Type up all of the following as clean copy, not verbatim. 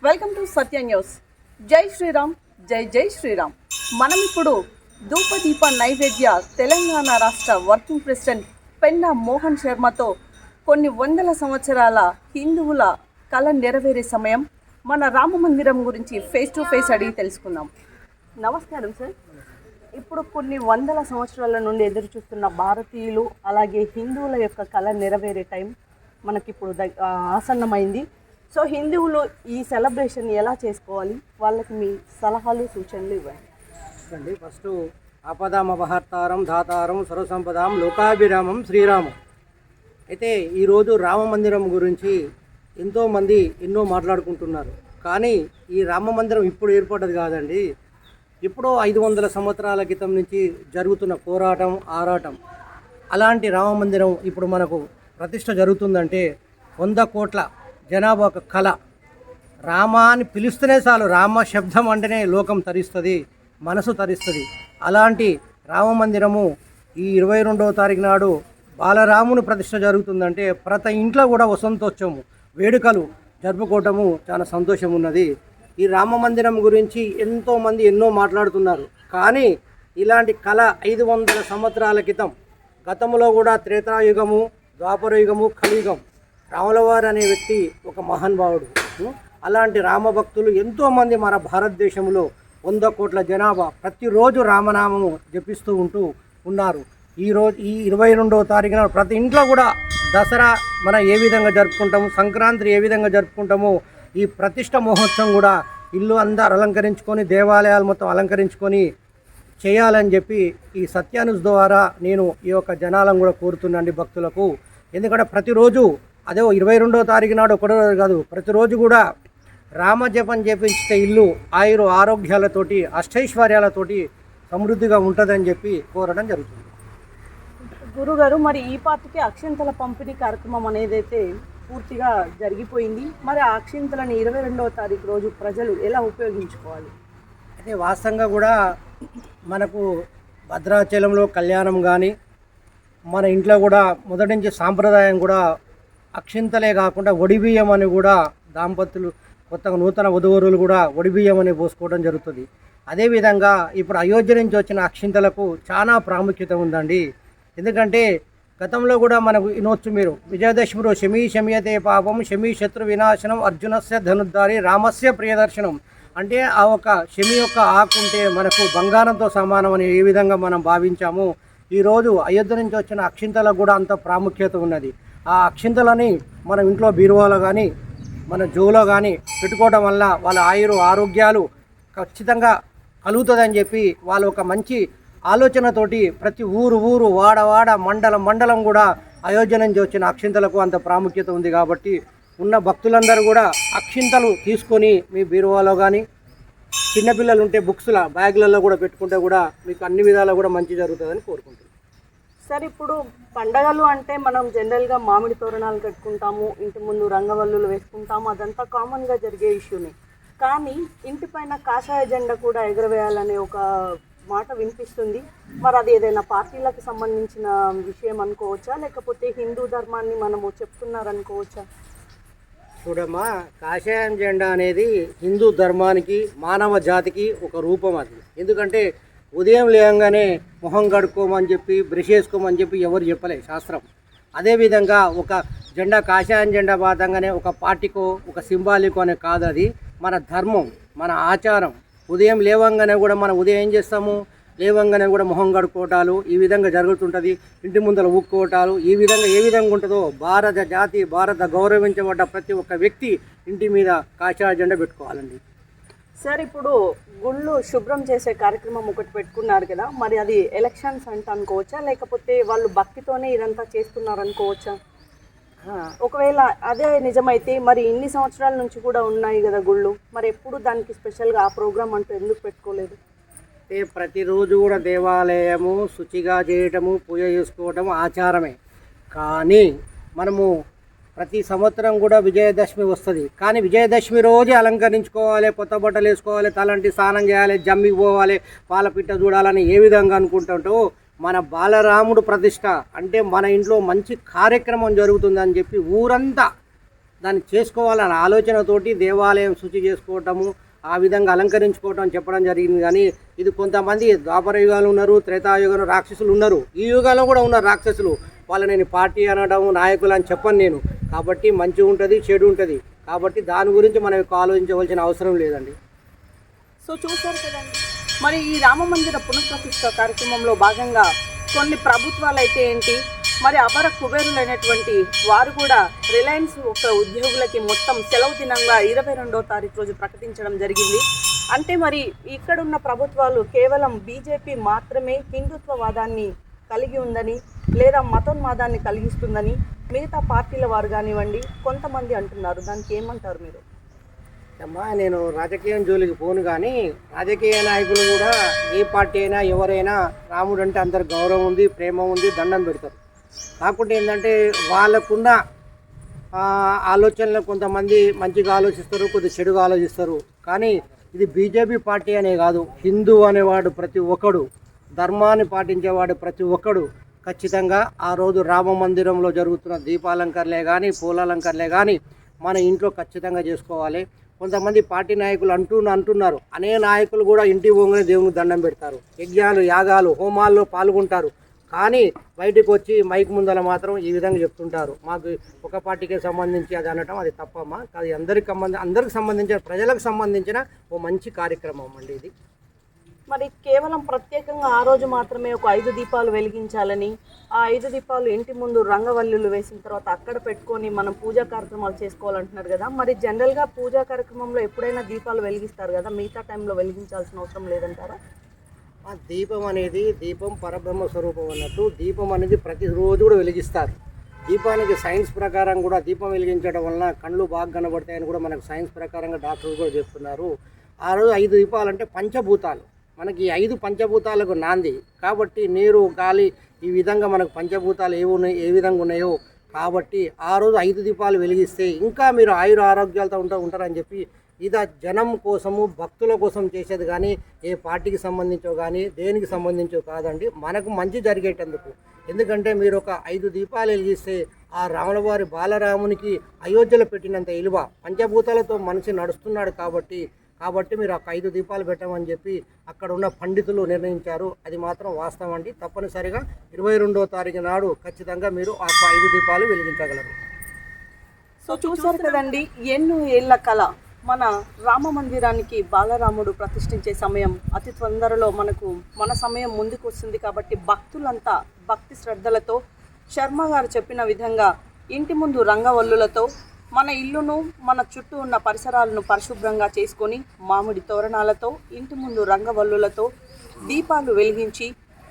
Welcome to Satya news. జై శ్రీరామ్, జై జై శ్రీరామ్. మనం ఇప్పుడు ధూపదీప నైవేద్య తెలంగాణ రాష్ట్ర వర్కింగ్ ప్రెసిడెంట్ పెన్నా మోహన్ శర్మతో కొన్ని వందల సంవత్సరాల హిందువుల కళ నెరవేరే సమయం మన రామ మందిరం గురించి ఫేస్ టు ఫేస్ అడిగి తెలుసుకుందాం. నమస్కారం సార్. ఇప్పుడు కొన్ని వందల సంవత్సరాల నుండి ఎదురు చూస్తున్న భారతీయులు అలాగే హిందువుల యొక్క కళ నెరవేరే టైం మనకిప్పుడు ఆసన్నమైంది. సో హిందువులు ఈ సెలబ్రేషన్ ఎలా చేసుకోవాలి, వాళ్ళకి మీ సలహాలు సూచనలు ఇవ్వండి. ఫస్ట్ ఆపదామపహర్తారం ధాతారం సర్వసంపదాం లోకాభిరామం శ్రీరామం. అయితే ఈరోజు రామ మందిరం గురించి ఎంతోమంది ఎన్నో మాట్లాడుకుంటున్నారు. కానీ ఈ రామ మందిరం ఇప్పుడు ఏర్పడ్డది కాదండి. ఎప్పుడో 500 సంవత్సరాల క్రితం నుంచి జరుగుతున్న పోరాటం ఆరాటం. అలాంటి రామ మందిరం ఇప్పుడు మనకు ప్రతిష్ట జరుగుతుందంటే 100 కోట్ల జనాభా ఒక కళ. రామ అని పిలుస్తూనే చాలు, రామ శబ్దం అంటేనే లోకం తరిస్తుంది, మనసు తరిస్తుంది. అలాంటి రామ మందిరము ఈ 22వ తారీఖు నాడు బాలరాముని ప్రతిష్ట జరుగుతుందంటే ప్రతి ఇంట్లో కూడా వసంతోత్సవము వేడుకలు జరుపుకోవటము చాలా సంతోషం ఉన్నది. ఈ రామ మందిరం గురించి ఎంతోమంది ఎన్నో మాట్లాడుతున్నారు. కానీ ఇలాంటి కళ 500 సంవత్సరాల క్రితం గతంలో కూడా త్రేతాయుగము, ద్వాపరయుగము, కలియుగం రాములవారు అనే వ్యక్తి ఒక మహానుభావుడు. అలాంటి రామభక్తులు ఎంతోమంది మన భారతదేశంలో 100 కోట్ల జనాభా ప్రతిరోజు రామనామము జపిస్తూ ఉన్నారు. ఈరోజు ఈ 22వ తారీఖున ప్రతి ఇంట్లో కూడా దసరా మనం ఏ విధంగా జరుపుకుంటాము, సంక్రాంతి ఏ విధంగా జరుపుకుంటామో ఈ ప్రతిష్ట మహోత్సవం కూడా ఇల్లు అందరూ అలంకరించుకొని, దేవాలయాలు మొత్తం అలంకరించుకొని చేయాలని చెప్పి ఈ సత్య న్యూస్ ద్వారా నేను ఈ యొక్క జనాలను కూడా కోరుతున్నాండి భక్తులకు. ఎందుకంటే ప్రతిరోజు అదే 22వ తారీఖు నాడు ఒకటో రోజు కాదు, ప్రతిరోజు కూడా రామజపం చేపించితే ఇల్లు ఆరోగ్యాలతోటి అష్టైశ్వర్యాలతోటి సమృద్ధిగా ఉంటుందని చెప్పి కోరడం జరుగుతుంది. గురుగారు, మరి ఈ పార్టీకి అక్షింతల పంపిణీ కార్యక్రమం అనేదైతే పూర్తిగా జరిగిపోయింది. మరి ఆ అక్షింతలను 22వ తారీఖు రోజు ప్రజలు ఎలా ఉపయోగించుకోవాలి? అయితే వాస్తవంగా కూడా మనకు భద్రాచలంలో కళ్యాణం కానీ మన ఇంట్లో కూడా మొదటి నుంచి సాంప్రదాయం కూడా అక్షింతలే కాకుండా ఒడిబియ్యం అని కూడా దాంపత్యులు కొత్తగా నూతన వధువరులు కూడా ఒడిబియ్యం అని పోసుకోవడం జరుగుతుంది. అదేవిధంగా ఇప్పుడు అయోధ్య నుంచి వచ్చిన అక్షింతలకు చాలా ప్రాముఖ్యత ఉందండి. ఎందుకంటే గతంలో కూడా మనకు వినొచ్చు మీరు, విజయదశమిలో శమీ శమీయతే పాపం శమీ శత్రు వినాశనం అర్జునస్య ధనుద్ధారి రామస్య ప్రియదర్శనం. అంటే ఆ ఒక శమి యొక్క ఆకుంటే మనకు బంగారంతో సమానం అని ఏ విధంగా మనం భావించాము, ఈరోజు అయోధ్య నుంచి వచ్చిన అక్షింతలకు కూడా అంత ప్రాముఖ్యత ఉన్నది. ఆ అక్షింతలని మనం ఇంట్లో బీరువాలో కానీ మన జోలో కానీ పెట్టుకోవడం వల్ల వాళ్ళ ఆరోగ్యాలు ఖచ్చితంగా కలుగుతుందని చెప్పి వాళ్ళు ఒక మంచి ఆలోచనతోటి ప్రతి ఊరు వాడ మండలం కూడా అయోధ్య నుంచి వచ్చిన అక్షింతలకు అంత ప్రాముఖ్యత ఉంది. కాబట్టి ఉన్న భక్తులందరూ కూడా అక్షింతలు తీసుకొని మీ బీరువాలో కానీ చిన్నపిల్లలు ఉంటే బుక్స్ల బ్యాగులలో కూడా పెట్టుకుంటే కూడా మీకు అన్ని విధాలు కూడా మంచి జరుగుతుందని కోరుకుంటున్నాను. సార్, ఇప్పుడు పండగలు అంటే మనం జనరల్గా మామిడి తోరణాలు కట్టుకుంటాము, ఇంటి ముందు రంగవల్లులు వేసుకుంటాము, అదంతా కామన్గా జరిగే ఇష్యూనే. కానీ ఇంటిపైన కాషాయ జెండా కూడా ఎగరవేయాలనే ఒక మాట వినిపిస్తుంది. మరి అది ఏదైనా పార్టీలకు సంబంధించిన విషయం అనుకోవచ్చా, లేకపోతే హిందూ ధర్మాన్ని మనము చెప్తున్నారనుకోవచ్చా? చూడమ్మా, కాషాయం జెండా అనేది హిందూ ధర్మానికి మానవ జాతికి ఒక రూపం అది. ఎందుకంటే ఉదయం లేయంగానే మొహం కడుక్కోమని చెప్పి బ్రష్ చేసుకోమని చెప్పి ఎవరు చెప్పలే శాస్త్రం. అదేవిధంగా ఒక జెండా కాషాయం జెండా బాధంగానే ఒక పార్టీకో ఒక సింబాలికో అనే కాదు, అది మన ధర్మం, మన ఆచారం. ఉదయం లేవంగానే కూడా మనం ఉదయం ఏం చేస్తాము, లేవంగానే కూడా మొహం కడుక్కోవటాలు ఈ విధంగా జరుగుతుంటుంది. ఇంటి ముందర ఊక్కోవటాలు ఈ విధంగా ఏ విధంగా ఉంటుందో భారత జాతి, భారత గౌరవించబడ్డ ప్రతి ఒక్క వ్యక్తి ఇంటి మీద కాషాయ జెండా పెట్టుకోవాలండి. సార్, ఇప్పుడు గుళ్ళు శుభ్రం చేసే కార్యక్రమం ఒకటి పెట్టుకున్నారు కదా, మరి అది ఎలక్షన్స్ అంటే అనుకోవచ్చా, లేకపోతే వాళ్ళు భక్తితోనే ఇదంతా చేస్తున్నారు అనుకోవచ్చా? ఒకవేళ అదే నిజమైతే మరి ఇన్ని సంవత్సరాల నుంచి కూడా ఉన్నాయి కదా గుళ్ళు, మరి ఎప్పుడు దానికి స్పెషల్గా ఆ ప్రోగ్రామ్ అంటూ ఎందుకు పెట్టుకోలేదు? అంటే ప్రతిరోజు కూడా దేవాలయము శుచిగా చేయటము, పూజ చేసుకోవటము ఆచారమే. కానీ మనము ప్రతి సంవత్సరం కూడా విజయదశమి వస్తుంది. కానీ విజయదశమి రోజే అలంకరించుకోవాలి, కొత్త బట్టలు వేసుకోవాలి, తలంటి స్నానం చేయాలి, జమ్మికి పోవాలి, పాలపిట్ట చూడాలని ఏ విధంగా అనుకుంటుంటో మన బాలరాముడు ప్రతిష్ట అంటే మన ఇంట్లో మంచి కార్యక్రమం జరుగుతుందని చెప్పి ఊరంతా దాన్ని చేసుకోవాలన్న ఆలోచనతోటి దేవాలయం శుచి చేసుకోవటము, ఆ విధంగా అలంకరించుకోవటం చెప్పడం జరిగింది. కానీ ఇది కొంతమంది ద్వాపర యుగాలు ఉన్నారు, త్రేతాయుగంలో రాక్షసులు ఉన్నారు, ఈ యుగాల్లో కూడా ఉన్నారు రాక్షసులు. వాళ్ళు నేను పార్టీ అనడం నాయకులు అని చెప్పను నేను. కాబట్టి మంచి ఉంటుంది, చెడు ఉంటుంది. కాబట్టి దాని గురించి మనం ఎక్కువ ఆలోచించవలసిన అవసరం లేదండి. సో చూశారు కదండి, మరి ఈ రామ మందిర పునఃప్రతిష్ఠ కార్యక్రమంలో భాగంగా కొన్ని ప్రభుత్వాలు అయితే ఏంటి, మరి అపర కుబేరులైనటువంటి వారు కూడా రిలయన్స్ ఒక ఉద్యోగులకి మొత్తం సెలవు దినంగా 22వ తారీఖు రోజు ప్రకటించడం జరిగింది. అంటే మరి ఇక్కడున్న ప్రభుత్వాలు కేవలం బీజేపీ మాత్రమే హిందుత్వవాదాన్ని కలిగి ఉందని లేదా మతోన్మాదాన్ని కలిగిస్తుందని మిగతా పార్టీల వారు కానివ్వండి కొంతమంది అంటున్నారు. దానికి ఏమంటారు మీరు? అమ్మా, నేను రాజకీయం జోలికి పోను, కానీ రాజకీయ నాయకులు కూడా ఏ పార్టీ అయినా ఎవరైనా రాముడు అంటే అందరు గౌరవం ఉంది, ప్రేమ ఉంది, దండం పెడతారు. కాకుంటే ఏంటంటే వాళ్ళకున్న ఆలోచనలు కొంతమంది మంచిగా ఆలోచిస్తారు, కొద్దిగా చెడుగా ఆలోచిస్తారు. కానీ ఇది బీజేపీ పార్టీ అనే కాదు, హిందూ అనేవాడు ప్రతి ఒక్కడు, ధర్మాన్ని పాటించేవాడు ప్రతి ఒక్కడు ఖచ్చితంగా ఆ రోజు రామ మందిరంలో జరుగుతున్న దీపాలంకరణలే కానీ పూలాలంకరణలే కానీ మన ఇంట్లో ఖచ్చితంగా చేసుకోవాలి. కొంతమంది పార్టీ నాయకులు అంటున్నారు, అనేక నాయకులు కూడా ఇంటి పోగానే దేవునికి దండం పెడతారు, యజ్ఞాలు యాగాలు హోమాల్లో పాల్గొంటారు. కానీ బయటకు వచ్చి మైక్ ముందర మాత్రం ఈ విధంగా చెప్తుంటారు, మాకు ఒక పార్టీకే సంబంధించి అది అనటం అది తప్పమ్మా. అది అందరికి సంబంధించిన ప్రజలకు సంబంధించిన ఓ మంచి కార్యక్రమం అండి ఇది. మరి కేవలం ప్రత్యేకంగా ఆ రోజు మాత్రమే ఒక 5 దీపాలు వెలిగించాలని, ఆ 5 దీపాలు ఇంటి ముందు రంగవల్లులు వేసిన తర్వాత అక్కడ పెట్టుకొని మనం పూజా కార్యక్రమాలు చేసుకోవాలంటున్నారు కదా. మరి జనరల్గా పూజా కార్యక్రమంలో ఎప్పుడైనా దీపాలు వెలిగిస్తారు కదా, మిగతా టైంలో వెలిగించాల్సిన అవసరం లేదంటారా? ఆ దీపం అనేది దీపం పరబ్రహ్మ స్వరూపం అన్నట్టు దీపం అనేది ప్రతిరోజు కూడా వెలిగిస్తారు. దీపానికి సైన్స్ ప్రకారం కూడా దీపం వెలిగించడం వలన కళ్ళు బాగా కనబడతాయని కూడా మనకు సైన్స్ ప్రకారంగా డాక్టర్లు కూడా చెప్తున్నారు. ఆ రోజు 5 దీపాలంటే పంచభూతాలు, మనకి 5 పంచభూతాలకు నాంది. కాబట్టి నీరు గాలి ఈ విధంగా మనకు పంచభూతాలు ఏ విధంగా ఉన్నాయో కాబట్టి ఆ రోజు 5 దీపాలు వెలిగిస్తే ఇంకా మీరు ఆయుర ఆరోగ్యాలతో ఉంటారని చెప్పి ఇది జనం కోసము భక్తుల కోసం చేసేది, కానీ ఏ పార్టీకి సంబంధించో కానీ దేనికి సంబంధించో కాదండి, మనకు మంచి జరిగేటందుకు. ఎందుకంటే మీరు ఒక 5 దీపాలు వెలిగిస్తే ఆ రాములవారి బాలరామునికి అయోధ్యలో పెట్టినంత విలువ, పంచభూతాలతో మనిషి నడుస్తున్నాడు కాబట్టి మీరు ఒక 5 దీపాలు పెట్టమని చెప్పి అక్కడ ఉన్న పండితులు నిర్ణయించారు. అది మాత్రం వాస్తవం అండి. తప్పనిసరిగా 22వ తారీఖు నాడు ఖచ్చితంగా మీరు ఆ 5 దీపాలు వెలిగించగలరు. సో చూసారు కదండి, ఎన్నో ఏళ్ల కళ మన రామ మందిరానికి బాలరాముడు ప్రతిష్ఠించే సమయం అతి తొందరలో మన సమయం ముందుకు వస్తుంది. కాబట్టి భక్తులంతా భక్తి శ్రద్ధలతో శర్మ గారు చెప్పిన విధంగా ఇంటి ముందు రంగవల్లులతో మన ఇల్లును మన చుట్టూ ఉన్న పరిసరాలను పరిశుభ్రంగా చేసుకొని మామిడి తోరణాలతో ఇంటి ముందు రంగవల్లులతో దీపాలు వెలిగించి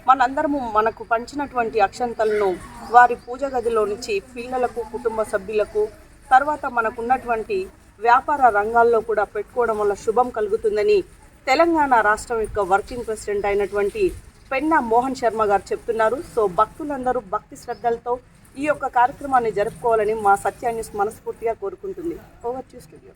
మనందరము మనకు పంచినటువంటి అక్షంతలను వారి పూజ గదిలో నుంచి పిల్లలకు కుటుంబ సభ్యులకు తర్వాత మనకున్నటువంటి వ్యాపార రంగాల్లో కూడా పెట్టుకోవడం వల్ల శుభం కలుగుతుందని తెలంగాణ రాష్ట్రం యొక్క వర్కింగ్ ప్రెసిడెంట్ అయినటువంటి పెన్నా మోహన్ శర్మ గారు చెప్తున్నారు. సో భక్తులందరూ భక్తి శ్రద్ధలతో ఈ యొక్క కార్యక్రమాన్ని జరుపుకోవాలని మా సత్య న్యూస్ మనస్ఫూర్తిగా కోరుకుంటుంది. Over to studio.